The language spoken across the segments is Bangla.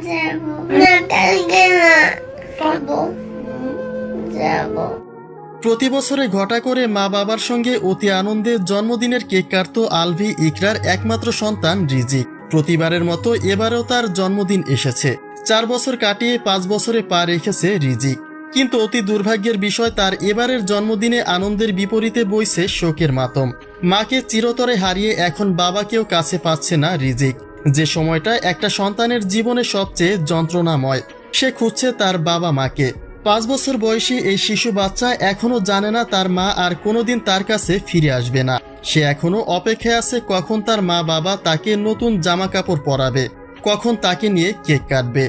যাবো না, কালকে না, যাবো। প্রতি বছরে ঘটা করে মা বাবার সঙ্গে অতি আনন্দে জন্মদিনের কেক কাটত আলভি ইকরার একমাত্র সন্তান রিজিক। প্রতিবারের মতো এবারেও তার জন্মদিন এসেছে। 4 বছর কাটিয়ে 5 বছরে পা রেখেছে রিজিক। কিন্তু অতি দুর্ভাগ্যের বিষয়, তার এবারের জন্মদিনে আনন্দের বিপরীতে বইছে শোকের মাতম। মাকে চিরতরে হারিয়ে এখন বাবাকেও কাছে পাচ্ছে না রিজিক। যে সময়টা একটা সন্তানের জীবনে সবচেয়ে যন্ত্রণাময়, সে খুঁজছে তার বাবা মাকে। 5 বছর বয়সী এই শিশু বাচ্চা এখনো জানে না তার মা আর কোনোদিন তার কাছে ফিরে আসবে না। সে এখনো অপেক্ষায় আছে কখন তার মা বাবা তাকে নতুন জামা কাপড় পরাবে, কখন তাকে নিয়ে কেক কাটবে।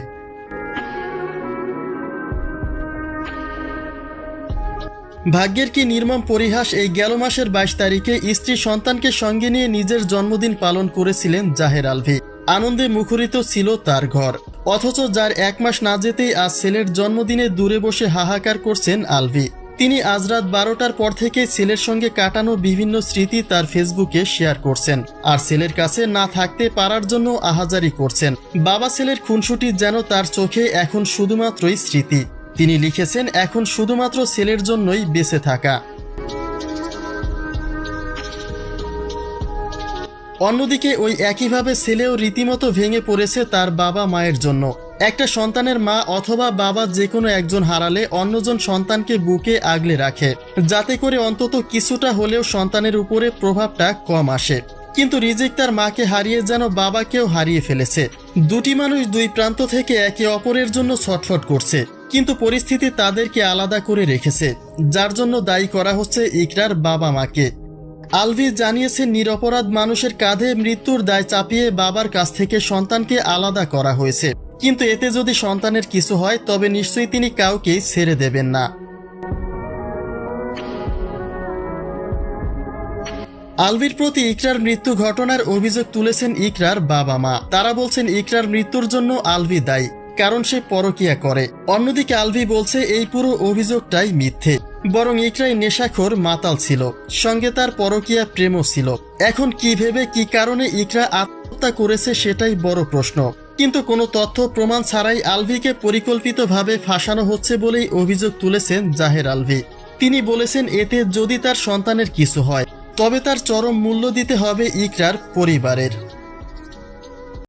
ভাগ্যের কি নির্মম পরিহাস, এই গেল মাসের 22 তারিখে স্ত্রী সন্তানকে সঙ্গে নিয়ে নিজের জন্মদিন পালন করেছিলেন জাহের আলভি। আনন্দে মুখরিত ছিল তার ঘর, অথচ যার 1 মাস না যেতেই আজ ছেলের জন্মদিনে দূরে বসে হাহাকার করছেন আলভি। তিনি আজ রাত 12টার পর থেকে ছেলের সঙ্গে কাটানো বিভিন্ন স্মৃতি তার ফেসবুকে শেয়ার করছেন, আর ছেলের কাছে না থাকতে পারার জন্য আহাজারি করছেন। বাবা ছেলের খুনসুটি যেন তার চোখে এখন শুধুমাত্রই স্মৃতি। তিনি লিখেছেন, এখন শুধুমাত্র ছেলের জন্যই বেঁচে থাকা। অন্যদিকে ওই একইভাবে ছেলেও রীতিমতো ভেঙে পড়েছে তার বাবা মায়ের জন্য। একটা সন্তানের মা অথবা বাবা যে কোনো একজন হারালে অন্যজন সন্তানকে বুকে আগলে রাখে, যাতে করে অন্তত কিছুটা হলেও সন্তানের উপরে প্রভাবটা কম আসে। কিন্তু রিজিক তার মাকে হারিয়ে যেন বাবাকেও হারিয়ে ফেলেছে। দুটি মানুষ দুই প্রান্ত থেকে একে অপরের জন্য ছটফট করছে, কিন্তু পরিস্থিতি তাদেরকে আলাদা করে রেখেছে, যার জন্য দায়ী করা হচ্ছে ইকরার বাবা মাকে। আলভি জানিয়েছে, নিরপরাধ মানুষের কাঁধে মৃত্যুর দায় চাপিয়ে বাবার কাছ থেকে সন্তানকে আলাদা করা হয়েছে, কিন্তু এতে যদি সন্তানের কিছু হয় তবে নিশ্চয়ই তিনি কাউকেই ছেড়ে দেবেন না। আলভির প্রতি ইকরার মৃত্যু ঘটনার অভিযোগ তুলেছেন ইকরার বাবা মা। তারা বলছেন ইকরার মৃত্যুর জন্য আলভি দায়ী, কারণ সে পরকীয়া করে। অন্যদিকে আলভি বলছে এই পুরো অভিযোগটাই মিথ্যে, বরং ইকরাই নেশাখোর মাতাল ছিল, সঙ্গে তার পরকীয়া প্রেমও ছিল। এখন কি ভেবে কি কারণে ইকরা আত্মহত্যা করেছে সেটাই বড় প্রশ্ন। কিন্তু কোনো তথ্য প্রমাণ ছাড়াই আলভিকে পরিকল্পিতভাবে ফাঁসানো হচ্ছে বলেই অভিযোগ তুলেছেন জাহের আলভি। তিনি বলেছেন, এতে যদি তার সন্তানের কিছু হয় তবে তার চরম মূল্য দিতে হবে ইকরার পরিবারের।